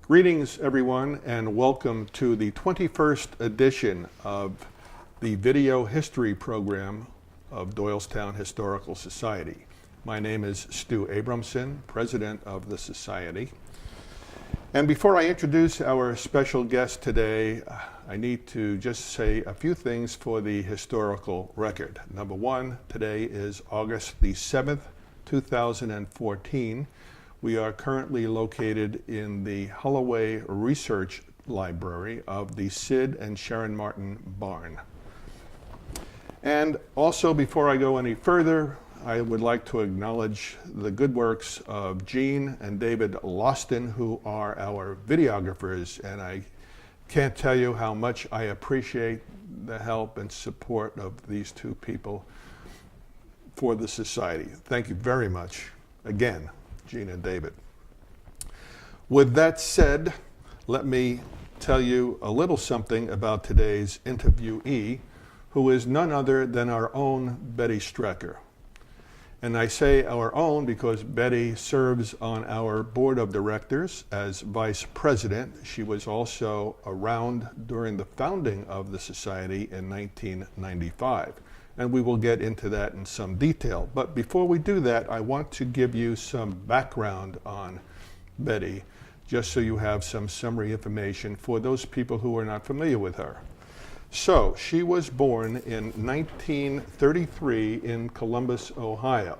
Greetings, everyone, and welcome to the 21st edition of the Video History Program of Doylestown Historical Society. My name is Stu Abramson, President of the Society. And before I introduce our special guest today, I need to just say a few things for the historical record. Number one, today is August the 7th, 2014. We are currently located in the Holloway Research Library of the Sid and Sharon Martin Barn. And also, before I go any further, I would like to acknowledge the good works of Jean and David Loston, who are our videographers, and I can't tell you how much I appreciate the help and support of these two people for the Society. Thank you very much, again, Jean and David. With that said, let me tell you a little something about today's interviewee, who is none other than our own Betty Strecker. And I say our own because Betty serves on our board of directors as vice president. She was also around during the founding of the Society in 1995. And we will get into that in some detail. But before we do that, I want to give you some background on Betty, just so you have some summary information for those people who are not familiar with her. So, she was born in 1933 in Columbus, Ohio.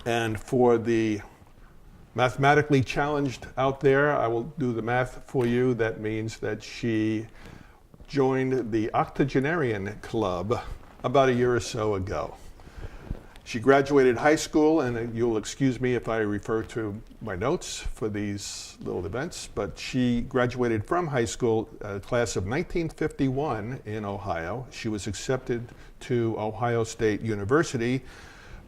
And for the mathematically challenged out there, I will do the math for you. That means that she joined the octogenarian club about a year or so ago. She graduated high school, and you'll excuse me if I refer to my notes for these little events, but she graduated from high school, class of 1951 in Ohio. She was accepted to Ohio State University,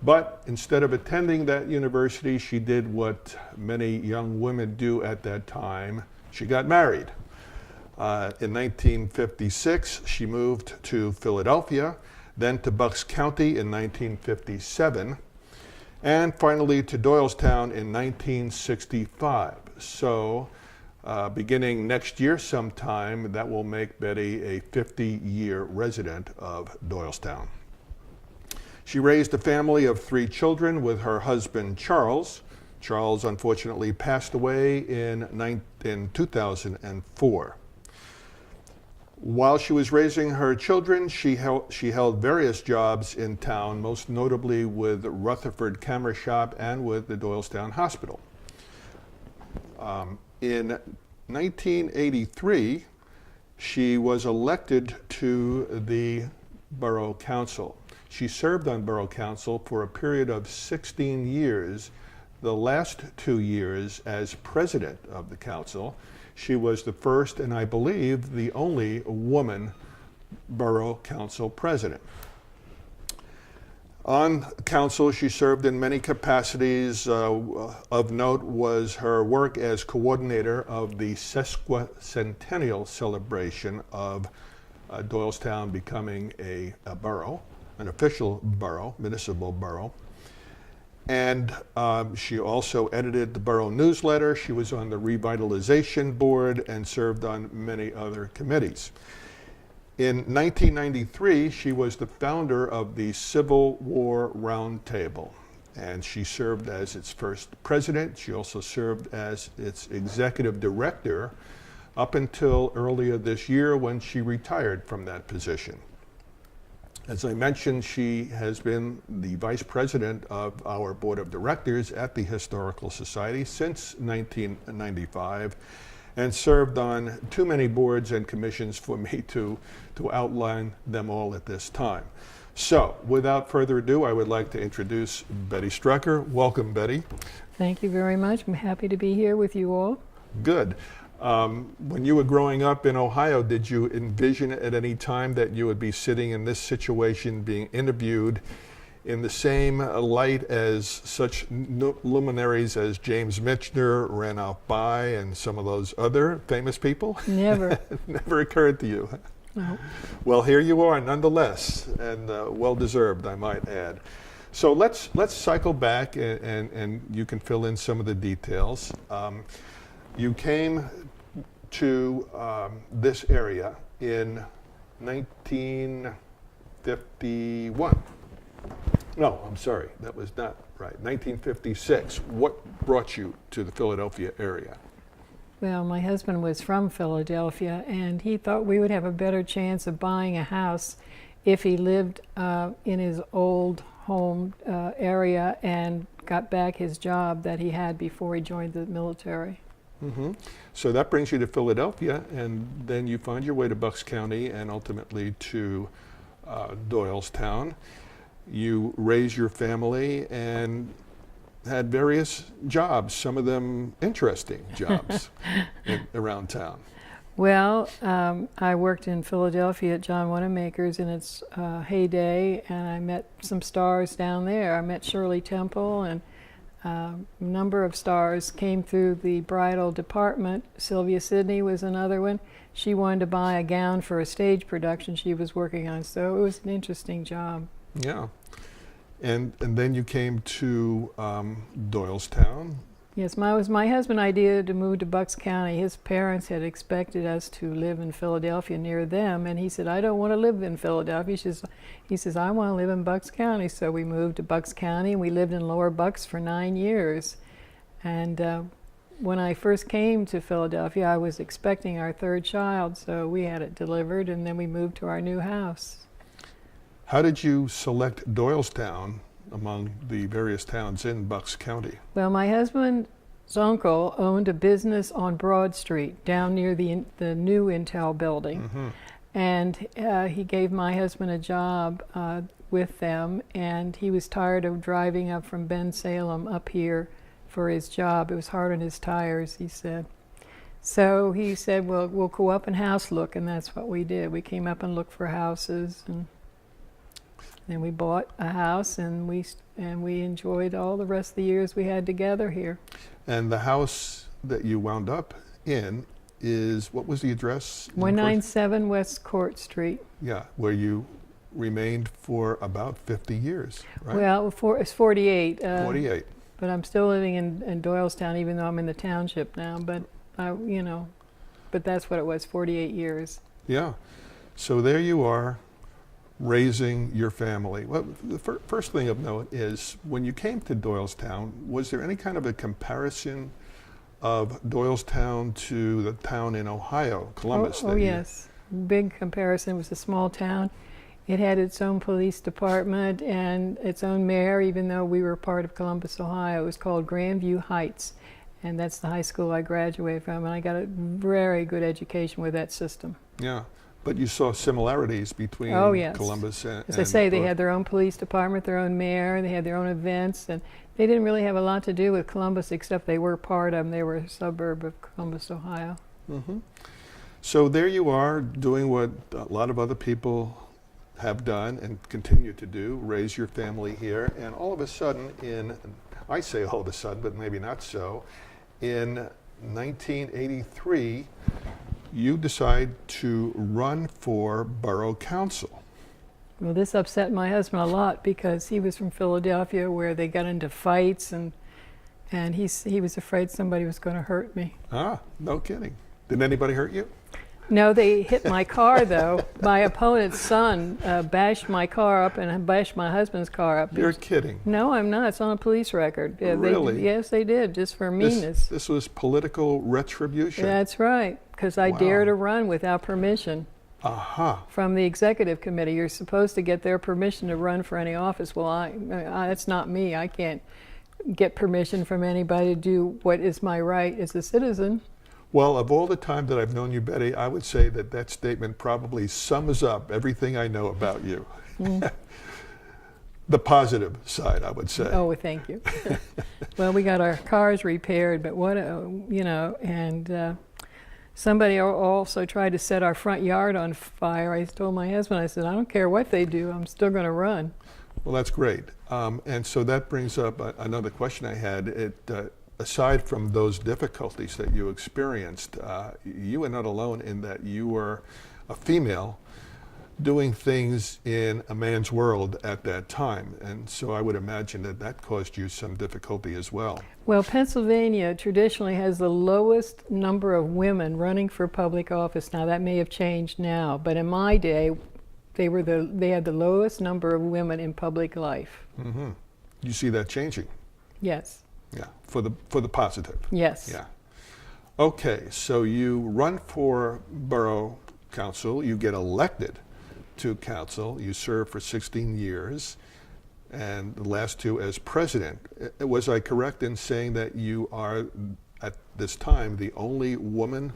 but instead of attending that university, she did what many young women do at that time. She got married. In 1956, she moved to Philadelphia, then to Bucks County in 1957, and finally to Doylestown in 1965. So beginning next year sometime, that will make Betty a 50-year resident of Doylestown. She raised a family of 3 children with her husband, Charles. Charles unfortunately passed away in 2004. While she was raising her children, she held various jobs in town, most notably with Rutherford Camera Shop and with the Doylestown Hospital. In 1983, she was elected to the Borough Council. She served on Borough Council for a period of 16 years, the last 2 years as president of the council. She was the first, and I believe the only, woman Borough Council president. On council, she served in many capacities. Of note was her work as coordinator of the sesquicentennial celebration of Doylestown becoming a borough, an official borough, municipal borough. And she also edited the borough newsletter. She was on the revitalization board and served on many other committees. In 1993, she was the founder of the Civil War Roundtable, and she served as its first president. She also served as its executive director up until earlier this year when she retired from that position. As I mentioned, she has been the vice president of our board of directors at the Historical Society since 1995 and served on too many boards and commissions for me to outline them all at this time. So, without further ado, I would like to introduce Betty Strecker. Welcome, Betty. Thank you very much. I'm happy to be here with you all. Good. When you were growing up in Ohio, did you envision at any time that you would be sitting in this situation, being interviewed in the same light as such luminaries as James Michener, Randolph By, and some of those other famous people? Never. Never occurred to you? No. Well, here you are nonetheless, and well-deserved, I might add. So let's cycle back, and you can fill in some of the details. You came to this area in 1951. No, I'm sorry, that was not right. 1956. What brought you to the Philadelphia area? Well, my husband was from Philadelphia, and he thought we would have a better chance of buying a house if he lived in his old home area and got back his job that he had before he joined the military. Mm-hmm. So that brings you to Philadelphia, and then you find your way to Bucks County and ultimately to Doylestown. You raise your family and had various jobs, some of them interesting jobs around town. Well, I worked in Philadelphia at John Wanamaker's in its heyday, and I met some stars down there. I met Shirley Temple, and a number of stars came through the bridal department. Sylvia Sidney was another one. She wanted to buy a gown for a stage production she was working on, so it was an interesting job. Yeah. And then you came to Doylestown. Yes, it was my husband's idea to move to Bucks County. His parents had expected us to live in Philadelphia near them, and he said, I don't want to live in Philadelphia. He says, I want to live in Bucks County. So we moved to Bucks County, and we lived in Lower Bucks for 9 years. And when I first came to Philadelphia, I was expecting our third child, so we had it delivered, and then we moved to our new house. How did you select Doylestown among the various towns in Bucks County? Well, my husband's uncle owned a business on Broad Street down near the new Intel building. Mm-hmm. And he gave my husband a job with them, and he was tired of driving up from Bensalem up here for his job. It was hard on his tires, he said. So he said, well, we'll go up and house look, and that's what we did. We came up and looked for houses, and then we bought a house, and we enjoyed all the rest of the years we had together here. And the house that you wound up in is, what was the address? 197 West Court Street. Yeah, where you remained for about 50 years, right? Well, it's 48. 48. But I'm still living in Doylestown, even though I'm in the township now. But but that's what it was, 48 years. Yeah. So there you are, raising your family. Well, the first thing of note is, when you came to Doylestown, was there any kind of a comparison of Doylestown to the town in Ohio, Columbus? Oh yes, big comparison. It was a small town. It had its own police department and its own mayor, even though we were part of Columbus, Ohio. It was called Grandview Heights, and that's the high school I graduated from, and I got a very good education with that system. Yeah. But you saw similarities between Columbus and... As I say, they had their own police department, their own mayor, they had their own events, and they didn't really have a lot to do with Columbus, except they were part of them. They were a suburb of Columbus, Ohio. Mm-hmm. So there you are, doing what a lot of other people have done and continue to do, raise your family here, and all of a sudden I say all of a sudden, but maybe not so, in 1983, you decide to run for borough council. Well, this upset my husband a lot because he was from Philadelphia, where they got into fights, and he was afraid somebody was going to hurt me. Ah, no kidding. Did anybody hurt you? No, they hit my car, though. My opponent's son bashed my car up and bashed my husband's car up. You're kidding. No, I'm not. It's on a police record. Yeah, really? Yes, they did, just for meanness. This was political retribution. That's right, because I dared to run without permission. Aha. From the executive committee. You're supposed to get their permission to run for any office. Well, that's not me. I can't get permission from anybody to do what is my right as a citizen. Well, of all the time that I've known you, Betty, I would say that statement probably sums up everything I know about you. The positive side, I would say. Oh, thank you. Well, we got our cars repaired, but and somebody also tried to set our front yard on fire. I told my husband, I said, I don't care what they do, I'm still going to run. Well, that's great. And so that brings up another question I had. Aside from those difficulties that you experienced, you were not alone in that you were a female doing things in a man's world at that time. And so I would imagine that that caused you some difficulty as well. Well, Pennsylvania traditionally has the lowest number of women running for public office. Now, that may have changed now, but in my day, they had the lowest number of women in public life. Mm-hmm. You see that changing? Yes. Yeah, for the positive. Yes. Yeah. Okay, so you run for borough council, you get elected to council, you serve for 16 years, and the last 2 as president. Was I correct in saying that you are, at this time, the only woman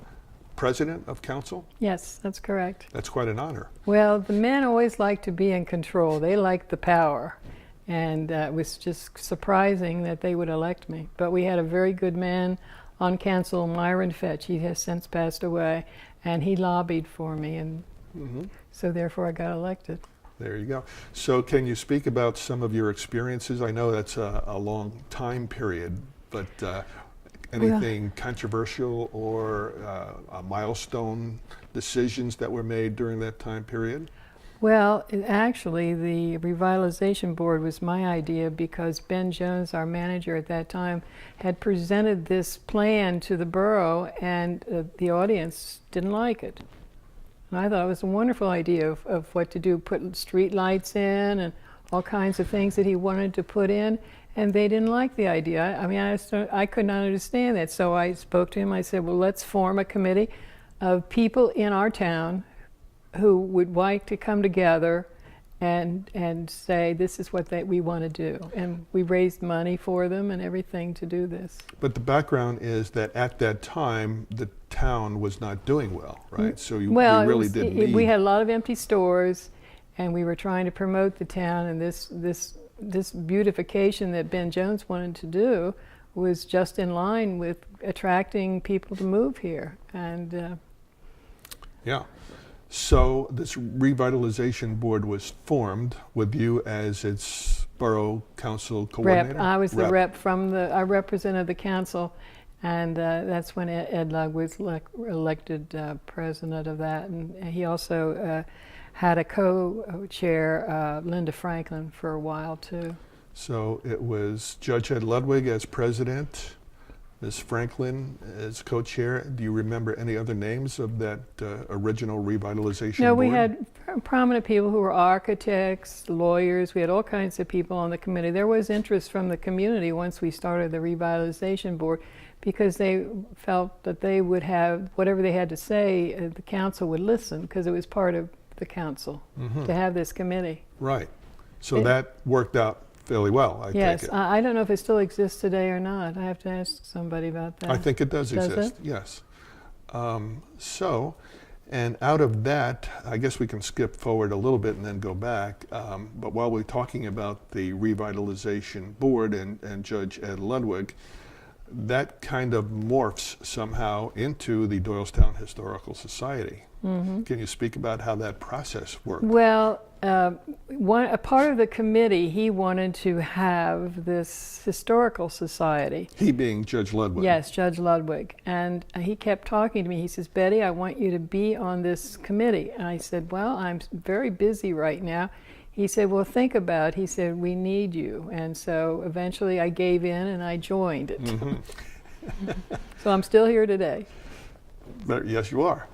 president of council? Yes, that's correct. That's quite an honor. Well, the men always like to be in control. They like the power. And it was just surprising that they would elect me. But we had a very good man on council, Myron Fetch. He has since passed away. And he lobbied for me. And so therefore I got elected. There you go. So can you speak about some of your experiences? I know that's a long time period, but anything controversial or milestone decisions that were made during that time period? Well, actually, the revitalization board was my idea because Ben Jones, our manager at that time, had presented this plan to the borough, and the audience didn't like it. And I thought it was a wonderful idea of what to do, put street lights in and all kinds of things that he wanted to put in, and they didn't like the idea. I mean, I could not understand that, so I spoke to him. I said, well, let's form a committee of people in our town who would like to come together and say, this is what we want to do. And we raised money for them and everything to do this. But the background is that at that time, the town was not doing well, right? So you really didn't need... We had a lot of empty stores, and we were trying to promote the town, and this beautification that Ben Jones wanted to do was just in line with attracting people to move here. And yeah. So this revitalization board was formed with you as its borough council coordinator? I was the rep I represented the council, and that's when Ed Lugg was elected president of that. And he also had a co-chair, Linda Franklin, for a while too. So it was Judge Ed Ludwig as president, Ms. Franklin as co-chair. Do you remember any other names of that original revitalization board? No, we had prominent people who were architects, lawyers. We had all kinds of people on the committee. There was interest from the community once we started the revitalization board, because they felt that they would have, whatever they had to say, the council would listen, because it was part of the council to have this committee. Right. So that worked out fairly well, I take it. I don't know if it still exists today or not. I have to ask somebody about that. I think it does exist, yes. And out of that, I guess we can skip forward a little bit and then go back. But while we're talking about the revitalization board and Judge Ed Ludwig, that kind of morphs somehow into the Doylestown Historical Society. Can you speak about how that process worked? Well, a part of the committee, he wanted to have this historical society. He being Judge Ludwig? Yes, Judge Ludwig. And he kept talking to me. He says, Betty, I want you to be on this committee. And I said, well, I'm very busy right now. He said, well, think about it. He said, we need you. And so eventually I gave in and I joined it. So I'm still here today. Yes, you are.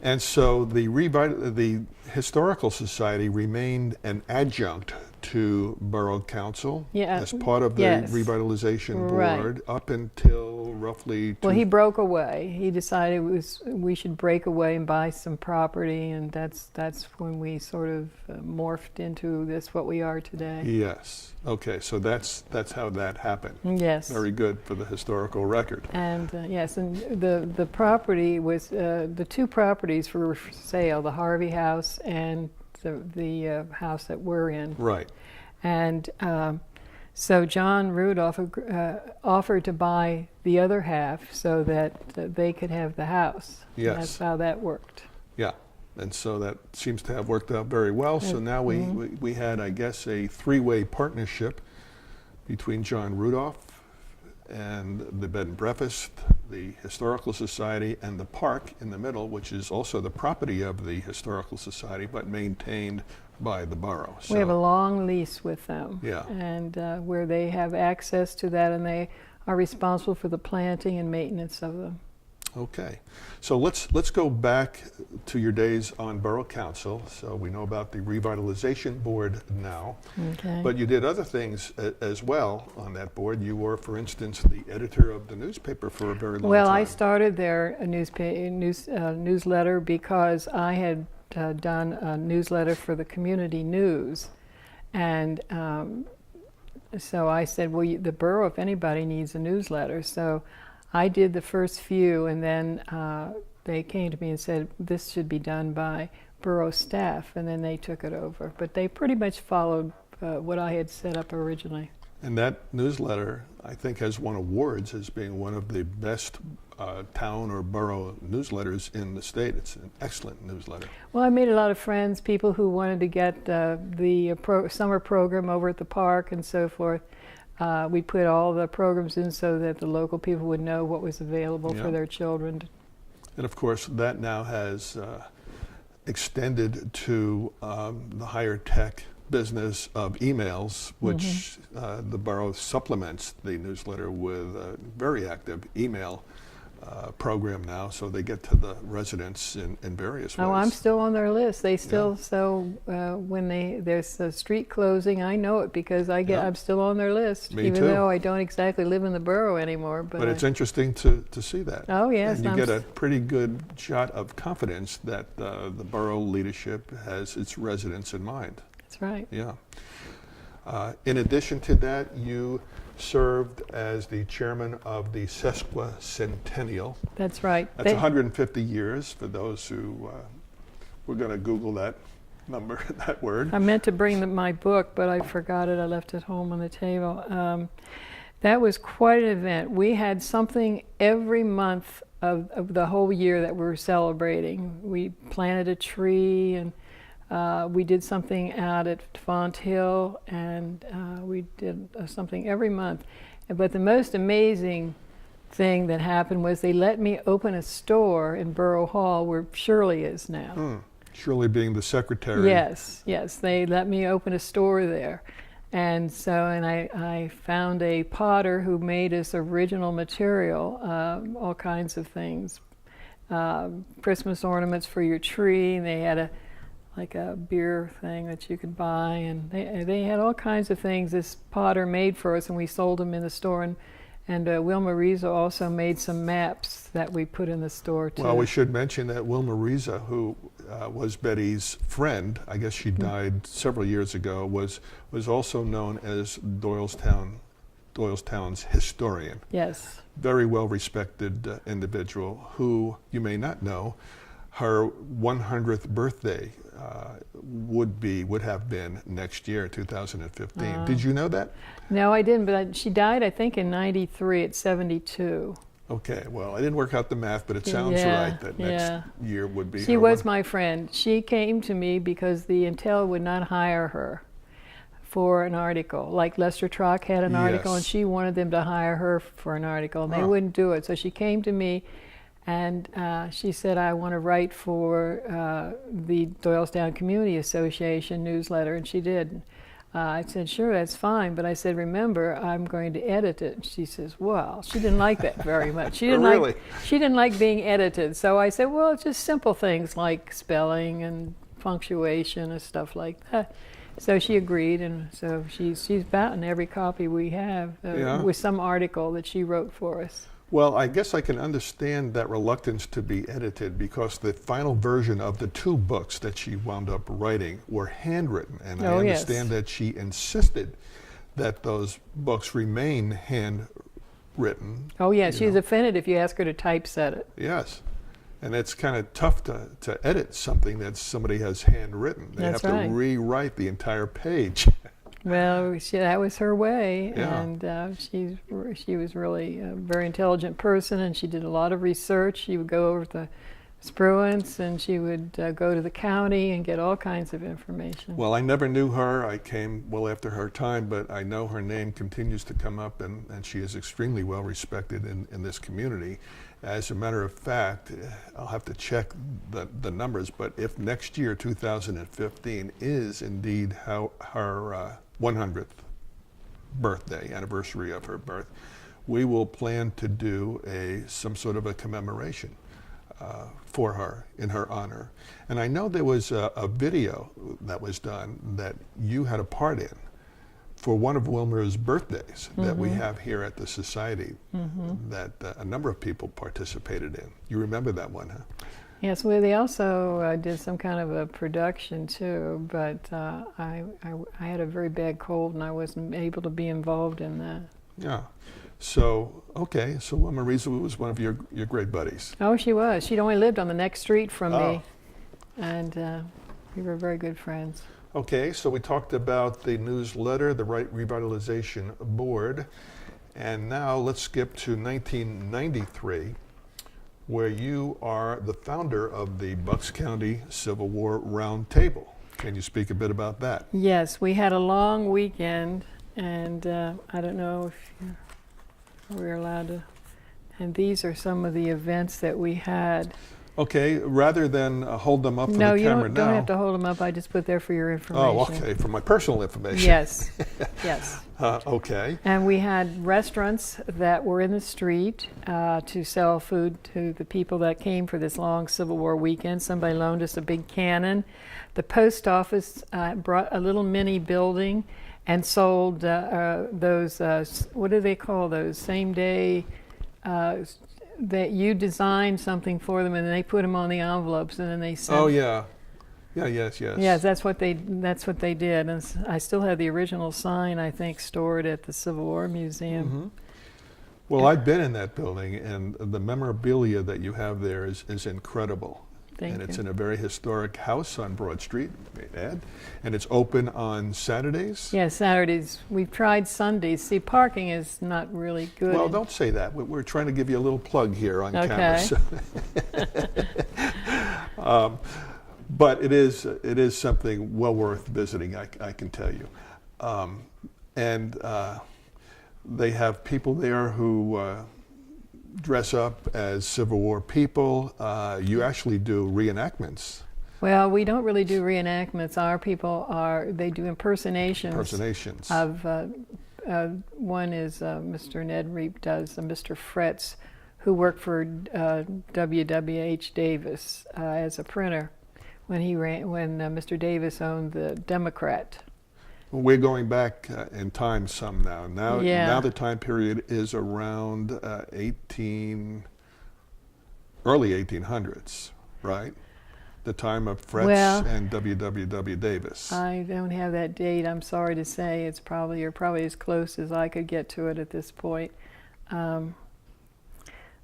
And so the Historical Society remained an adjunct to Borough Council as part of the Revitalization Board up until roughly... Well, he broke away. He decided we should break away and buy some property, and that's when we sort of morphed into what we are today. Yes. Okay, so that's how that happened. Yes. Very good for the historical record. And yes, and the property was, the two properties were for sale, the Harvey House and the house that we're in. Right. And so John Rudolph offered to buy the other half so that they could have the house. Yes. And that's how that worked. Yeah. And so that seems to have worked out very well. So now we had, I guess, a three-way partnership between John Rudolph and the bed and breakfast, the Historical Society, and the park in the middle, which is also the property of the Historical Society, but maintained by the borough. So, we have a long lease with them, yeah. and where they have access to that, and they are responsible for the planting and maintenance of them. Okay, so let's go back to your days on Borough Council. So we know about the Revitalization Board now, Okay. but you did other things as well on that board. You were, for instance, the editor of the newspaper for a very long Well, time. I started there a newsletter because I had done a newsletter for the community news, and so I said, well, the borough, if anybody, needs a newsletter. So I did the first few, and then they came to me and said, this should be done by borough staff, and then they took it over. But they pretty much followed what I had set up originally. And that newsletter, I think, has won awards as being one of the best town or borough newsletters in the state. It's an excellent newsletter. Well, I made a lot of friends, people who wanted to get the summer program over at the park and so forth. We put all the programs in so that the local people would know what was available for their children. And of course, that now has extended to the higher tech business of emails, which the borough supplements the newsletter with a very active email program now, so they get to the residents in various ways. Oh, I'm still on their list. They still, so when there's a street closing, I know it because I'm still on their list, Me even too. though I don't exactly live in the borough anymore. But it's interesting to see that. Oh, yes. And you get a pretty good shot of confidence that the borough leadership has its residents in mind. That's right. Yeah. In addition to that, you served as the chairman of the Sesquicentennial. That's right. That's 150 years for those who we're going to Google that number, that word. I meant to bring my book, but I forgot it. I left it home on the table. That was quite an event. We had something every month of the whole year that we were celebrating. We planted a tree, and we did something out at Font Hill, and we did something every month. But the most amazing thing that happened was they let me open a store in Borough Hall where Shirley is now. Shirley being the secretary. Yes, they let me open a store there. And so, I found a potter who made us original material, all kinds of things. Christmas ornaments for your tree, and they had like a beer thing that you could buy, and they had all kinds of things this potter made for us, and we sold them in the store. And Wilma Riza also made some maps that we put in the store too. Well, we should mention that Wilma Riza, who was Betty's friend, I guess she died several years ago, was also known as Doylestown's historian. Yes. Very well respected individual who, you may not know, her 100th birthday would have been next year, 2015. Did you know that? No, I didn't, but she died, I think, in '93 at 72. Okay, well, I didn't work out the math, but it sounds right that next year would be She her was my friend. She came to me because the Intel would not hire her for an article. Like Lester Trock had an article, and she wanted them to hire her for an article, and they wouldn't do it. So she came to me, and she said, I want to write for the Doylestown Community Association newsletter, and she did. I said, sure, that's fine, but I said, remember, I'm going to edit it. And she says, well, she didn't like that very much. She didn't like being edited. So I said, well, it's just simple things like spelling and punctuation and stuff like that. So she agreed, and so she's about in every copy we have with some article that she wrote for us. Well, I guess I can understand that reluctance to be edited because the final version of the two books that she wound up writing were handwritten, and I understand that she insisted that those books remain handwritten. Oh, yeah, she's offended if you ask her to typeset it. Yes, and it's kind of tough to edit something that somebody has handwritten. They have to rewrite the entire page. Well, that was her way, and she was really a very intelligent person, and she did a lot of research. She would go over to Spruance, and she would go to the county and get all kinds of information. Well, I never knew her. I came well after her time, but I know her name continues to come up, and she is extremely well respected in this community. As a matter of fact, I'll have to check the numbers, but if next year, 2015, is indeed her 100th birthday, anniversary of her birth, we will plan to do some sort of a commemoration for her in her honor. And I know there was a video that was done that you had a part in for one of Wilmer's birthdays that we have here at the Society that a number of people participated in. You remember that one, huh? Yes, well, they also did some kind of a production too, but I had a very bad cold and I wasn't able to be involved in that. Yeah. So, okay, so Wilma Riesel was one of your great buddies. Oh, she was. She'd only lived on the next street from me, and we were very good friends. Okay, so we talked about the newsletter, the Right Revitalization Board, and now let's skip to 1993, where you are the founder of the Bucks County Civil War Roundtable. Can you speak a bit about that? Yes, we had a long weekend, and I don't know if we're allowed to, and these are some of the events that we had. Okay, rather than hold them up for the camera now. No, you don't have to hold them up. I just put there for your information. Oh, okay, for my personal information. Yes, yes. Okay. And we had restaurants that were in the street to sell food to the people that came for this long Civil War weekend. Somebody loaned us a big cannon. The post office brought a little mini building and sold those, what do they call those, same day, that you designed something for them and they put them on the envelopes and then they sent. Oh yeah, yes. Yes, that's what they did, and I still have the original sign, I think, stored at the Civil War Museum. Well, I've been in that building, and the memorabilia that you have there is incredible. Thank you. It's in a very historic house on Broad Street, Ed, and it's open on Saturdays. Yeah, Saturdays. We've tried Sundays. See, parking is not really good. Well, don't say that. We're trying to give you a little plug here on camera. So. But it is something well worth visiting, I can tell you. And they have people there who dress up as Civil War people. You actually do reenactments. Well, we don't really do reenactments. Our people they do impersonations. Of one is Mr. Ned Reap does, Mr. Fretz, who worked for W.W.H. Davis as a printer when Mr. Davis owned the Democrat. We're going back in time some now. Now the time period is around early 1800s, right? The time of Fretz and W.W.W. Davis. I don't have that date. I'm sorry to say. You're probably as close as I could get to it at this point.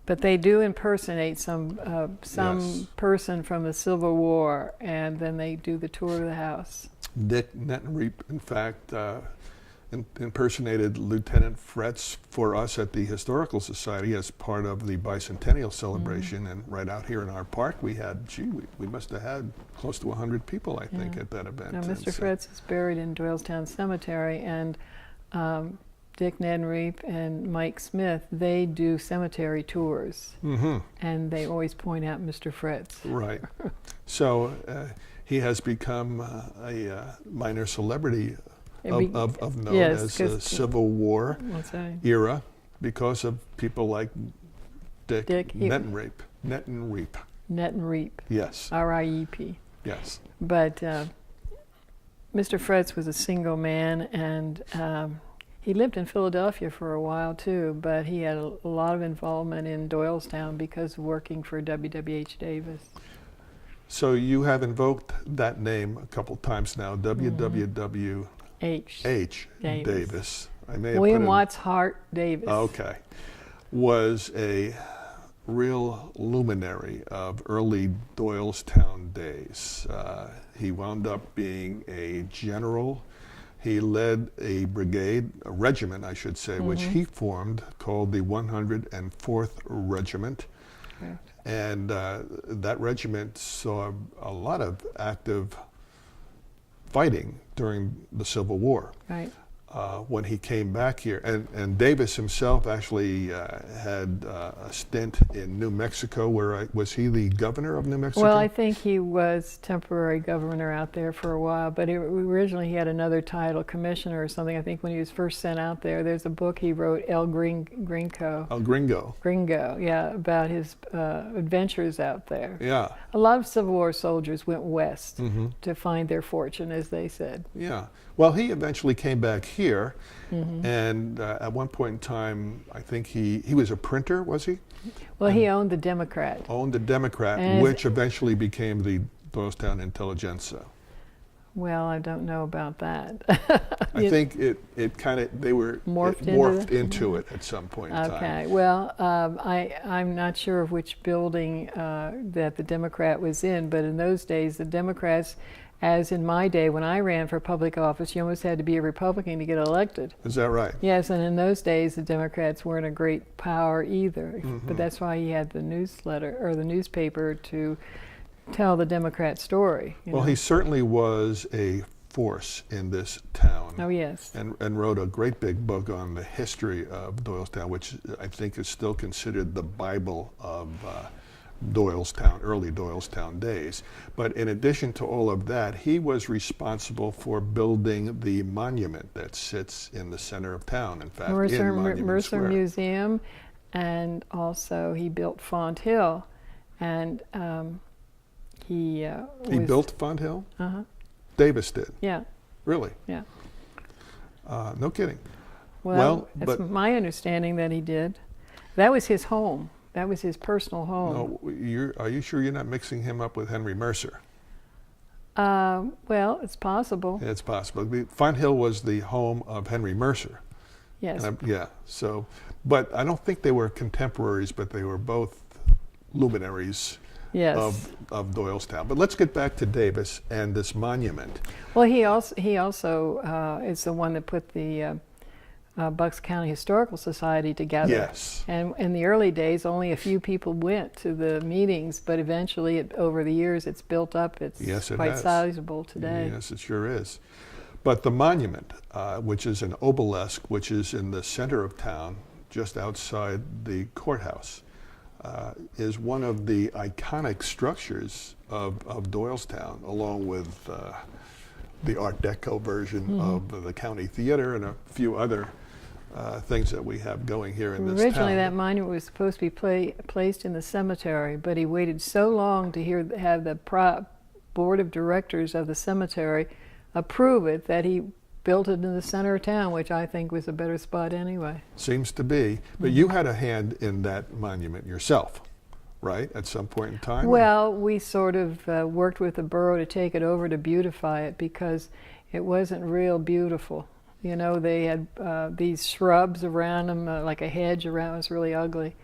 But they do impersonate some person from the Civil War, and then they do the tour of the house. Dick Nettenreep, in fact, impersonated Lieutenant Fretz for us at the Historical Society as part of the bicentennial celebration. And right out here in our park, we had, we must have had close to 100 people, I think, at that event. Now, Mr. Fretz is buried in Doylestown Cemetery, and Dick Nettenreep and Mike Smith, they do cemetery tours. And they always point out Mr. Fretz. Right. So he has become a minor celebrity of note as the Civil War era because of people like Dick Nettenreep. Nettenreep. Yes. R-I-E-P. Yes. But Mr. Fretz was a single man, and he lived in Philadelphia for a while too, but he had a lot of involvement in Doylestown because of working for W.W.H. Davis. So you have invoked that name a couple times now, W.W.W. H. Davis. I may have William Watts Hart Davis. Okay. Was a real luminary of early Doylestown days. He wound up being a general. He led a brigade, a regiment, I should say, which he formed, called the 104th Regiment. Correct. And that regiment saw a lot of active fighting during the Civil War. Right. When he came back here. And Davis himself actually had a stint in New Mexico, where was he the governor of New Mexico? Well, I think he was temporary governor out there for a while, but originally he had another title, commissioner or something. I think when he was first sent out there, there's a book he wrote, Gringo. El Gringo. Gringo, yeah, about his adventures out there. Yeah. A lot of Civil War soldiers went west Mm-hmm. to find their fortune, as they said. Yeah. Well, he eventually came back here, Mm-hmm. and at one point in time, I think he was a printer, was he? Well, he owned the Democrat. Owned the Democrat, And which eventually became the Doylestown Intelligenza. Well, I don't know about that. I think it kind of, they were Morphed into it at some point in time. Okay. Well, I'm not sure of which building that the Democrat was in, but in those days, the Democrats, as in my day when I ran for public office, you almost had to be a Republican to get elected. Is that right? Yes, and in those days, the Democrats weren't a great power either. Mm-hmm. But that's why he had the newsletter or the newspaper to tell the Democrat story. You Well, know? he certainly was a force in this town. Oh, yes. And wrote a great big book on the history of Doylestown, which I think is still considered the Bible of Doylestown, early Doylestown days. But in addition to all of that, he was responsible for building the monument that sits in the center of town, in fact, in Monument Square. Museum, and also he built Font Hill, and he built Font Hill? Uh-huh. Davis did? Yeah. Really? Yeah. No kidding. Well, but that's my understanding that he did. That was his home. That was his personal home. No, are you sure you're not mixing him up with Henry Mercer? Well, it's possible. It's possible. Font Hill was the home of Henry Mercer. Yes. Yeah. So, but I don't think they were contemporaries, but they were both luminaries Yes. of Doylestown. But let's get back to Davis and this monument. Well, he also is the one that put the Bucks County Historical Society together. Yes. And in the early days, only a few people went to the meetings, but eventually, over the years, it's built up. It's quite sizable today. Yes, it sure is. But the monument, which is an obelisk, which is in the center of town, just outside the courthouse, is one of the iconic structures of Doylestown, along with the Art Deco version of the County Theater and a few other things that we have going here in this town. Originally, that monument was supposed to be placed in the cemetery, but he waited so long to have the board of directors of the cemetery approve it that he built it in the center of town, which I think was a better spot anyway. Seems to be. But you had a hand in that monument yourself, right, at some point in time? Well, we sort of worked with the borough to take it over to beautify it because it wasn't real beautiful. You know, they had these shrubs around them, like a hedge around. It was really ugly.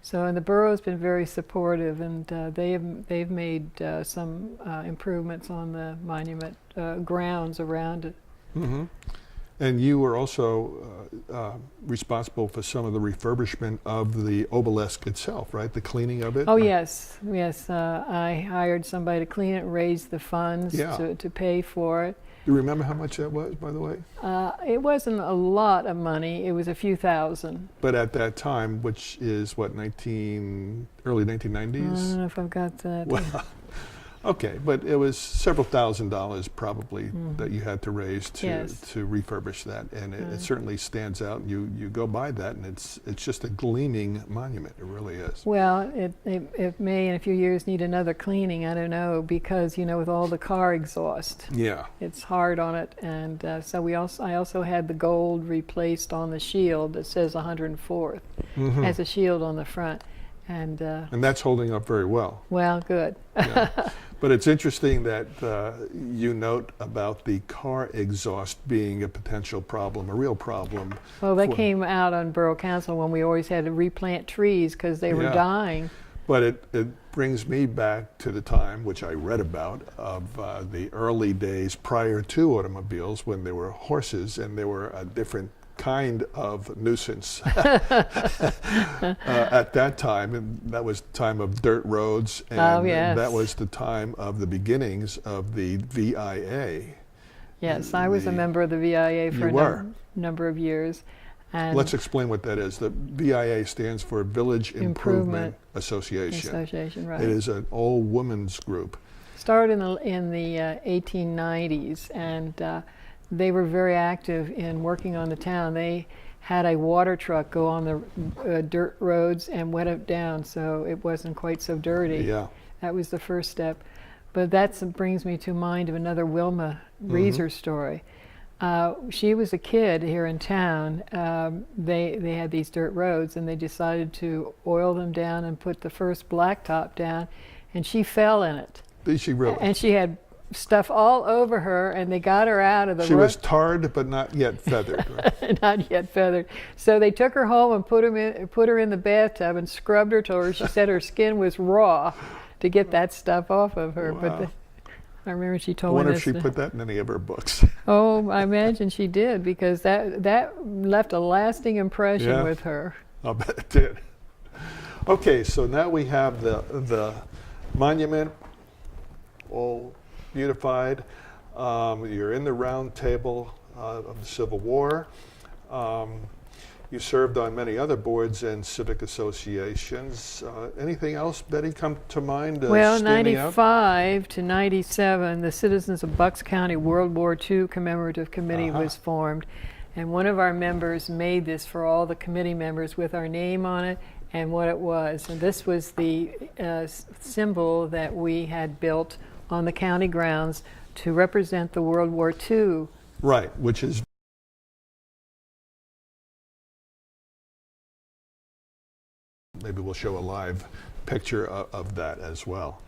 So, and the borough's been very supportive, and they've made some improvements on the monument grounds around it. Mm-hmm. And you were also responsible for some of the refurbishment of the obelisk itself, right? The cleaning of it? Oh, yes. I hired somebody to clean it, raise the funds to pay for it. Do you remember how much that was, by the way? It wasn't a lot of money. It was a few thousand. But at that time, which is what, early 1990s? I don't know if I've got that. Well, okay, but it was several $1,000s probably that you had to raise to refurbish that, and it certainly stands out. You go by that, and it's just a gleaming monument. It really is. Well, it may in a few years need another cleaning. I don't know, because with all the car exhaust, it's hard on it, and so I also had the gold replaced on the shield that says 104th as a shield on the front. And that's holding up very well. Well, good. Yeah. But it's interesting that you note about the car exhaust being a potential problem, a real problem. Well, that came out on Borough Council when we always had to replant trees because they were dying. But it brings me back to the time, which I read about, of the early days prior to automobiles, when there were horses and there were different kind of nuisance at that time, and that was the time of dirt roads, and yes. that was the time of the beginnings of the VIA. Yes, I was a member of the VIA for a number of years. And let's explain what that is. The VIA stands for Village Improvement Association. Right. It is an all-women's group. Started in the 1890s, and they were very active in working on the town. They had a water truck go on the dirt roads and wet it down so it wasn't quite so dirty. Yeah. That was the first step. But that brings me to mind of another Wilma Reeser story. She was a kid here in town. They had these dirt roads, and they decided to oil them down and put the first blacktop down, and she fell in it. Did she really? And she had stuff all over her, and they got her out of the road. She was tarred, but not yet feathered. Right? Not yet feathered. So they took her home and put her in the bathtub and scrubbed her till she said her skin was raw to get that stuff off of her. Wow. But I remember she told me. I me wonder this. if she put that in any of her books. Oh, I imagine she did, because that left a lasting impression with her. I'll bet it did. Okay, so now we have the monument all beautified. You're in the round table of the Civil War. You served on many other boards and civic associations. Anything else, Betty, come to mind? Well, 95 to 97, the Citizens of Bucks County World War II Commemorative Committee was formed. And one of our members made this for all the committee members with our name on it and what it was. And this was the symbol that we had built on the county grounds to represent the World War II. Right, which is maybe we'll show a live picture of that as well.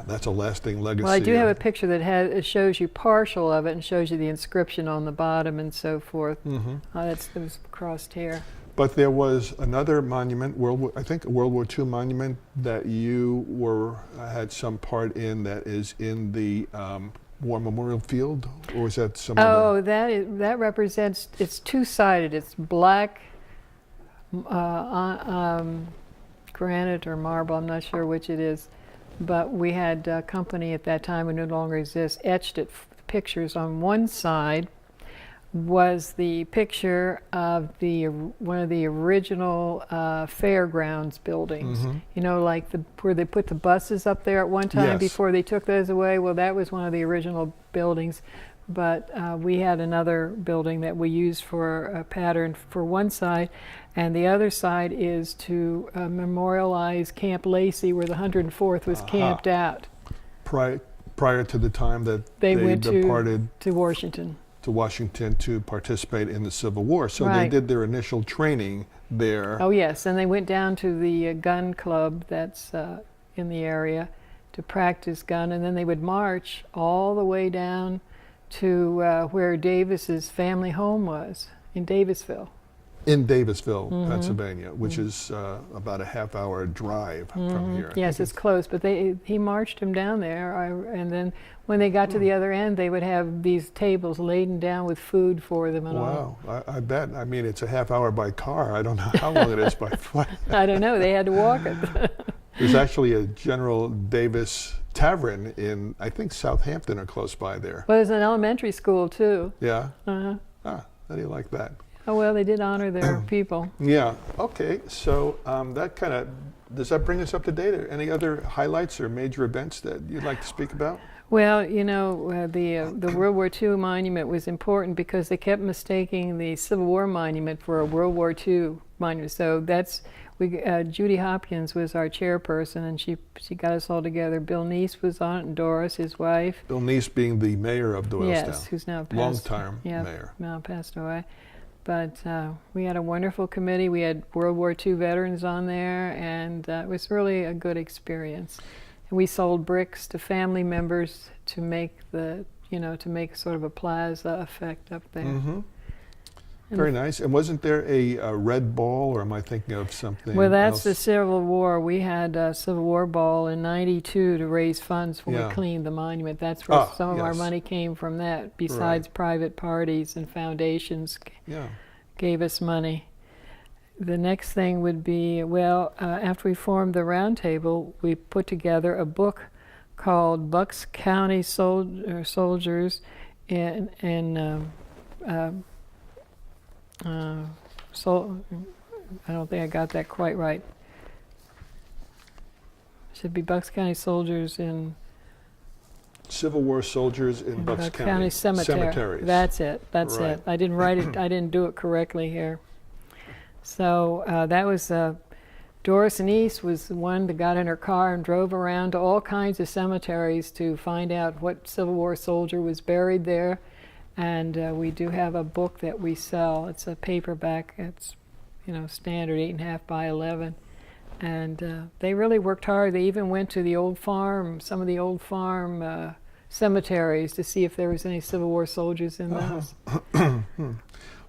That's a lasting legacy. Well, I do have a picture that it shows you partial of it and shows you the inscription on the bottom and so forth. That was crossed here. But there was another monument, I think a World War II monument that you had some part in, that is in the War Memorial Field, or is that some other? That represents, it's two-sided. It's black granite or marble, I'm not sure which it is, but we had a company at that time, who no longer exists, etched it. Pictures on one side was the picture of one of the original fairgrounds buildings. You know, like where they put the buses up there at one time before they took those away. Well, that was one of the original buildings. But we had another building that we used for a pattern for one side, and the other side is to memorialize Camp Lacey, where the 104th was camped out. Prior to the time that they departed to Washington. To Washington to participate in the Civil War. So they did their initial training there. Oh yes, and they went down to the gun club that's in the area to practice gun, and then they would march all the way down to where Davis's family home was, in Davisville. In Davisville, Pennsylvania, which is about a half-hour drive from here. Yes, it's close, but he marched him down there, and then when they got to the other end, they would have these tables laden down with food for them and all. Wow, I bet. I mean, it's a half hour by car. I don't know how long it is by foot. I don't know. They had to walk it. There's actually a General Davis Tavern in, I think, Southampton or close by there. Well, there's an elementary school, too. Yeah? Ah, how do you like that? Oh, well, they did honor their people. Yeah. Okay. So does that bring us up to date? Any other highlights or major events that you'd like to speak about? Well, you know, the World War II monument was important because they kept mistaking the Civil War monument for a World War II monument. So Judy Hopkins was our chairperson, and she got us all together. Bill Neese was on it, and Doris, his wife. Bill Neese being the mayor of Doylestown. Yes, who's now passed. Long-time mayor. Now passed away. But we had a wonderful committee. We had World War II veterans on there, and it was really a good experience. And we sold bricks to family members to make sort of a plaza effect up there. Very nice. And wasn't there a Red Ball, or am I thinking of something Well, that's else? the Civil War. We had a Civil War Ball in '92 to raise funds when we cleaned the monument. That's where some of our money came from that, besides private parties and foundations gave us money. The next thing would be, well, after we formed the roundtable, we put together a book called Bucks County Soldiers I don't think I got that quite right. Should be Bucks County Soldiers in Civil War soldiers in Bucks County cemeteries. That's it. That's Right. it. I didn't write it. I didn't do it correctly here. So that was Doris Anise was the one that got in her car and drove around to all kinds of cemeteries to find out what Civil War soldier was buried there. And we do have a book that we sell. It's a paperback. It's, standard 8.5 by 11. And they really worked hard. They even went to the old farm, some of the old farm cemeteries to see if there was any Civil War soldiers in those.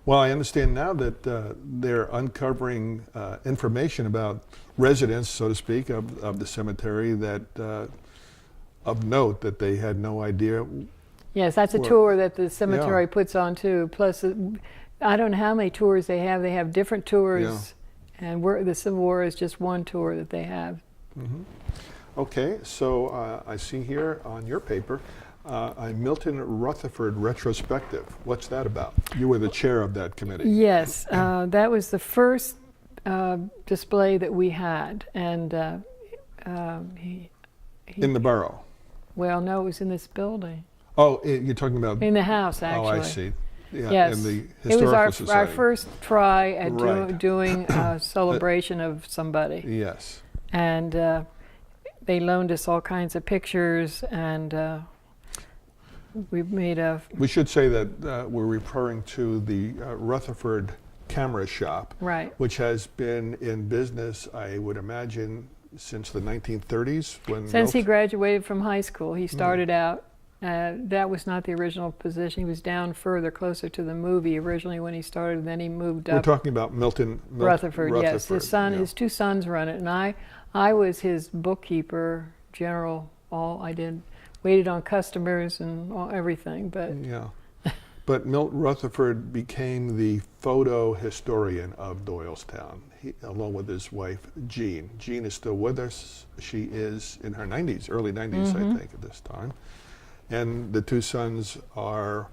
Well, I understand now that they're uncovering information about residents, so to speak, of the cemetery that of note that they had no idea. Yes, that's a tour that the cemetery puts on too. Plus, I don't know how many tours they have. They have different tours, and the Civil War is just one tour that they have. Mm-hmm. Okay, so I see here on your paper a Milton Rutherford retrospective. What's that about? You were the chair of that committee. Yes, that was the first display that we had, and he in the borough. Well, no, it was in this building. Oh, you're talking about in the house, actually. Oh, I see. Yeah, yes, in the it Historical was Society. our first try at Right. doing a celebration of somebody. Yes. And they loaned us all kinds of pictures, and we made a... We should say that we're referring to the Rutherford Camera Shop, Right. which has been in business, I would imagine, since the 1930s. Since he graduated from high school, he started out. That was not the original position. He was down further, closer to the movie originally when he started, and then he moved up. We're talking about Milton Rutherford, yes. His son, yeah. his two sons run it, and I was his bookkeeper, general. All I did, waited on customers and everything. But yeah, but Milt Rutherford became the photo historian of Doylestown, along with his wife Jean. Jean is still with us. She is in her 90s, early 90s, I think, at this time. And the two sons are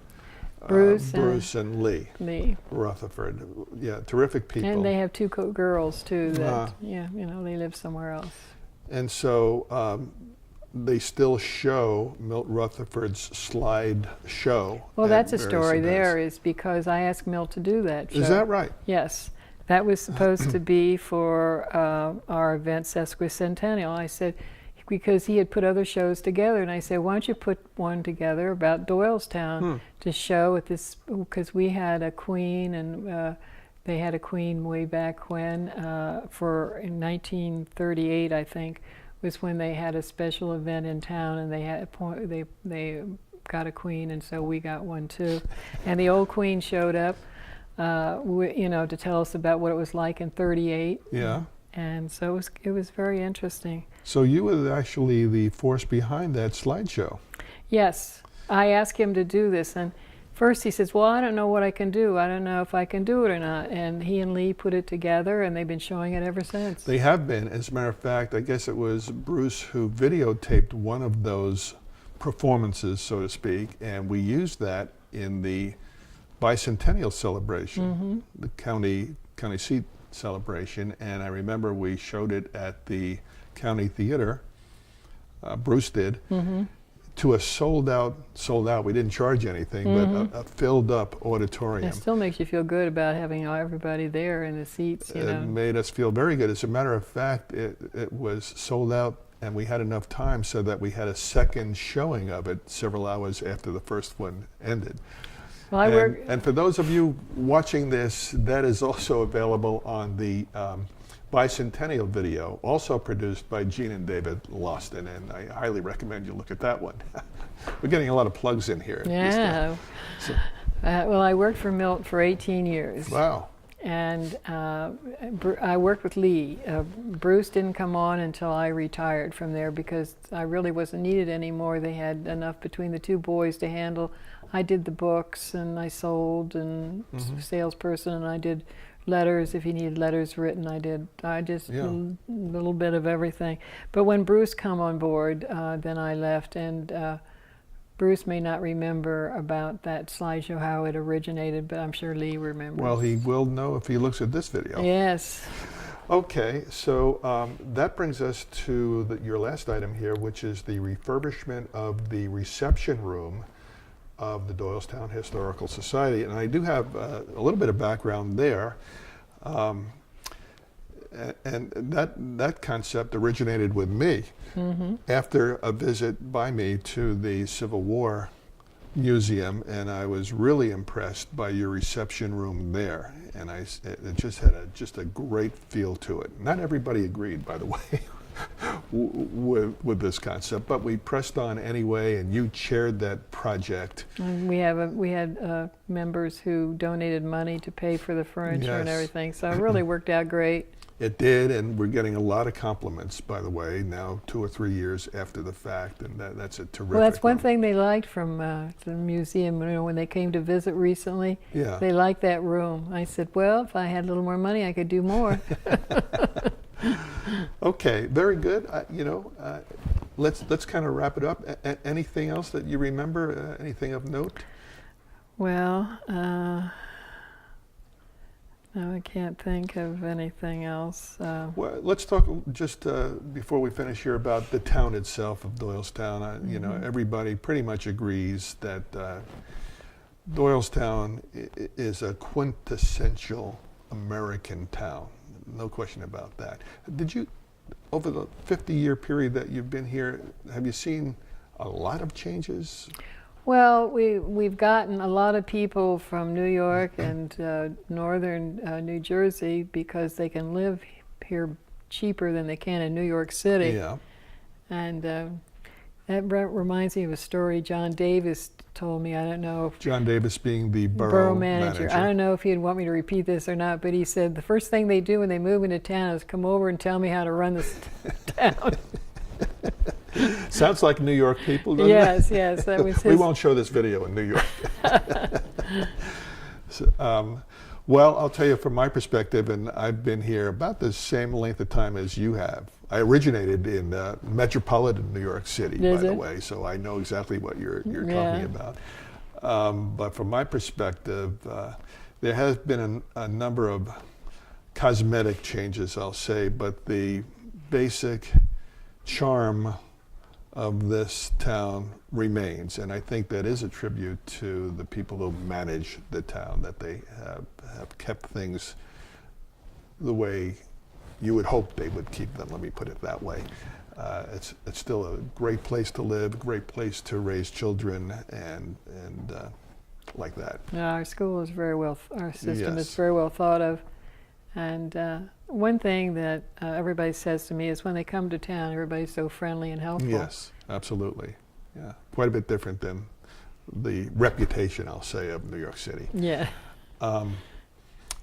Bruce and Lee Rutherford. Yeah, terrific people. And they have two girls too. That they live somewhere else. And so they still show Milt Rutherford's slide show. Well, that's a story there, is because I asked Milt to do that show. Is that right? Yes. That was supposed to be for our event sesquicentennial. I said, because he had put other shows together, and I said, why don't you put one together about Doylestown to show at this, because we had a queen, and they had a queen way back when, in 1938, I think, was when they had a special event in town, and they got a queen, and so we got one too. And the old queen showed up, to tell us about what it was like in '38. Yeah. And so it was very interesting. So you were actually the force behind that slideshow. Yes, I asked him to do this, and first he says, well, I don't know what I can do. I don't know if I can do it or not. And he and Lee put it together, and they've been showing it ever since. They have been. As a matter of fact, I guess it was Bruce who videotaped one of those performances, so to speak, and we used that in the bicentennial celebration, the county seat celebration. And I remember we showed it at the county theater, Bruce did, to a sold out, we didn't charge anything, but a filled up auditorium. It still makes you feel good about having everybody there in the seats, It made us feel very good. As a matter of fact, it was sold out, and we had enough time so that we had a second showing of it several hours after the first one ended. Well, and for those of you watching this, that is also available on the bicentennial video, also produced by Gene and David Loston, and I highly recommend you look at that one. We're getting a lot of plugs in here. Yeah. Well, I worked for Milt for 18 years. Wow. And I worked with Lee. Bruce didn't come on until I retired from there because I really wasn't needed anymore. They had enough between the two boys to handle. I did the books and I sold and salesperson, and I did letters. If he needed letters written, I just a little bit of everything. But when Bruce come on board, then I left, and Bruce may not remember about that slideshow, how it originated, but I'm sure Lee remembers. Well, he will know if he looks at this video. Yes. Okay, so that brings us to your last item here, which is the refurbishment of the reception room of the Doylestown Historical Society. And I do have a little bit of background there. And that concept originated with me after a visit by me to the Civil War Museum, and I was really impressed by your reception room there. And it just had a great feel to it. Not everybody agreed, by the way, with this concept, but we pressed on anyway, and you chaired that project. And we had members who donated money to pay for the furniture and everything, so it really worked out great. It did, and we're getting a lot of compliments, by the way, now 2 or 3 years after the fact, and that's a terrific. Well, that's one thing they liked from the museum. You know, when they came to visit recently, they liked that room. I said, well, if I had a little more money, I could do more. Okay, very good. Let's kind of wrap it up. Anything else that you remember? Anything of note? Well, no, I can't think of anything else. Well, let's talk just before we finish here about the town itself of Doylestown. You know, everybody pretty much agrees that Doylestown is a quintessential American town. No question about that. Did you, over the 50-year period that you've been here, have you seen a lot of changes? Well, we've gotten a lot of people from New York and northern New Jersey because they can live here cheaper than they can in New York City. Yeah. And that reminds me of a story John Davis told me. I don't know if John Davis being the borough manager. I don't know if he'd want me to repeat this or not, but he said the first thing they do when they move into town is come over and tell me how to run this town. Sounds like New York people, doesn't it? Yes. That was his. We won't show this video in New York. Well, I'll tell you from my perspective, and I've been here about the same length of time as you have. I originated in metropolitan New York City, by the way, so I know exactly what you're talking about. But from my perspective, there has been a number of cosmetic changes, I'll say, but the basic charm of this town remains, and I think that is a tribute to the people who manage the town, that they have kept things the way you would hope they would keep them, let me put it that way. It's still a great place to live, great place to raise children, and like that. Our school is very well, our system is very well thought of. And one thing that everybody says to me is when they come to town, everybody's so friendly and helpful. Yes, absolutely. Yeah, quite a bit different than the reputation, I'll say, of New York City. Yeah.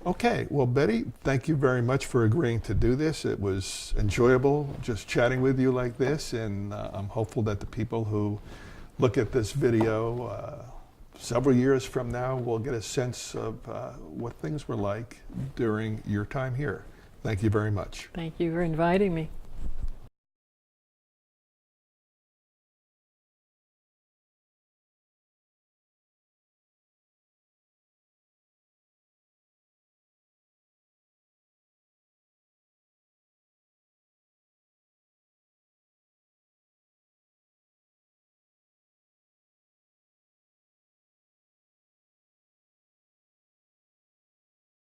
Okay, well, Betty, thank you very much for agreeing to do this. It was enjoyable just chatting with you like this, and I'm hopeful that the people who look at this video several years from now will get a sense of what things were like during your time here. Thank you very much. Thank you for inviting me.